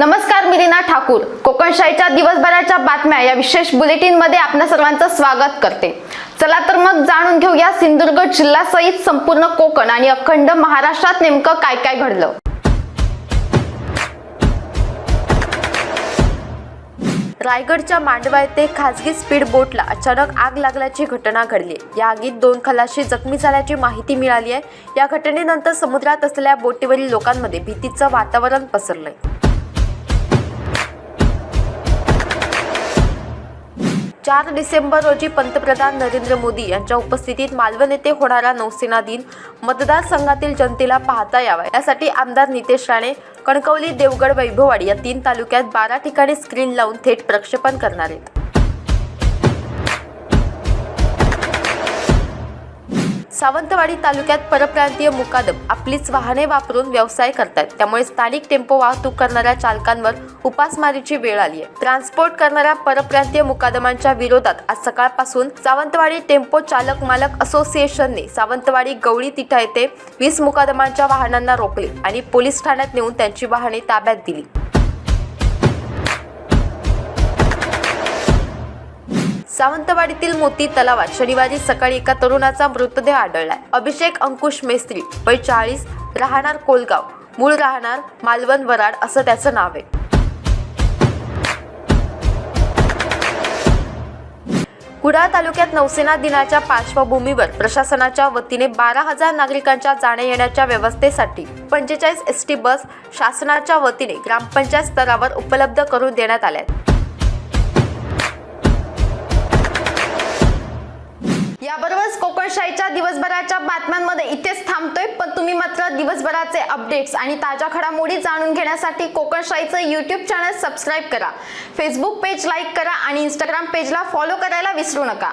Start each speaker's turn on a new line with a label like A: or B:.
A: नमस्कार, मी रीना ठाकूर. कोकणशाहीच्या दिवसभराच्या बातम्या या विशेष बुलेटिन मध्ये आपल्या सर्वांचं स्वागत करते. चला तर मग जाणून घेऊया सिंधुदुर्ग जिल्ह्यासहित संपूर्ण कोकण आणि अखंड महाराष्ट्रात नेमकं काय काय घडलं. रायगडच्या मांडवा येथे खासगी स्पीड बोटला अचानक आग लागल्याची घटना घडली. या आगीत 2 खलाशी जखमी झाल्याची माहिती मिळाली आहे. या घटनेनंतर समुद्रात असलेल्या बोटीवरील लोकांमध्ये भीतीचं वातावरण पसरलंय. 4 डिसेंबर रोजी पंतप्रधान नरेंद्र मोदी यांच्या उपस्थितीत मालवण येथे होणारा नौसेना दिन मतदारसंघातील जनतेला पाहता यावा यासाठी आमदार नितेश राणे कणकवली, देवगड, वैभववाडी या 3 तालुक्यात 12 ठिकाणी स्क्रीन लावून थेट प्रक्षेपण करणार आहेत. सावंतवाडी तालुक्यात परप्रांतीय मुकादम आपलीच वाहने वापरून व्यवसाय करतात, त्यामुळे स्थानिक टेम्पो वाहतूक करणाऱ्या चालकांवर उपासमारीची वेळ आली आहे. ट्रान्सपोर्ट करणाऱ्या परप्रांतीय मुकादमांच्या विरोधात आज सकाळपासून सावंतवाडी टेम्पो चालक मालक असोसिएशनने सावंतवाडी गवळी तिठा येथे 20 मुकादमांच्या वाहनांना रोखले आणि पोलीस ठाण्यात नेऊन त्यांची वाहने ताब्यात दिली. सावंतवाडीतील मोती तलावात शनिवारी सकाळी एका तरुणाचा मृतदेह आढळलाय. अभिषेक अंकुश मेस्त्री, वय 40, राहणार कोलगाव, मूळ राहणार मालवण वराड असं त्याचं नाव आहे. कुडाळ तालुक्यात नौसेना दिनाच्या पार्श्वभूमीवर प्रशासनाच्या वतीने 12,000 नागरिकांच्या जाण्या येण्याच्या व्यवस्थेसाठी 45 एसटी बस शासनाच्या वतीने ग्रामपंचायत स्तरावर उपलब्ध करून देण्यात आल्या. याबरोबरच कोकणशाहीच्या दिवसभराच्या बातम्यांमध्ये इथेच थांबतोय, पण तुम्ही मात्र दिवसभराचे अपडेट्स आणि ताज्या घडामोडी जाणून घेण्यासाठी कोकणशाहीचं YouTube चॅनल सबस्क्राईब करा, फेसबुक पेज लाईक करा आणि Instagram पेजला फॉलो करायला विसरू नका.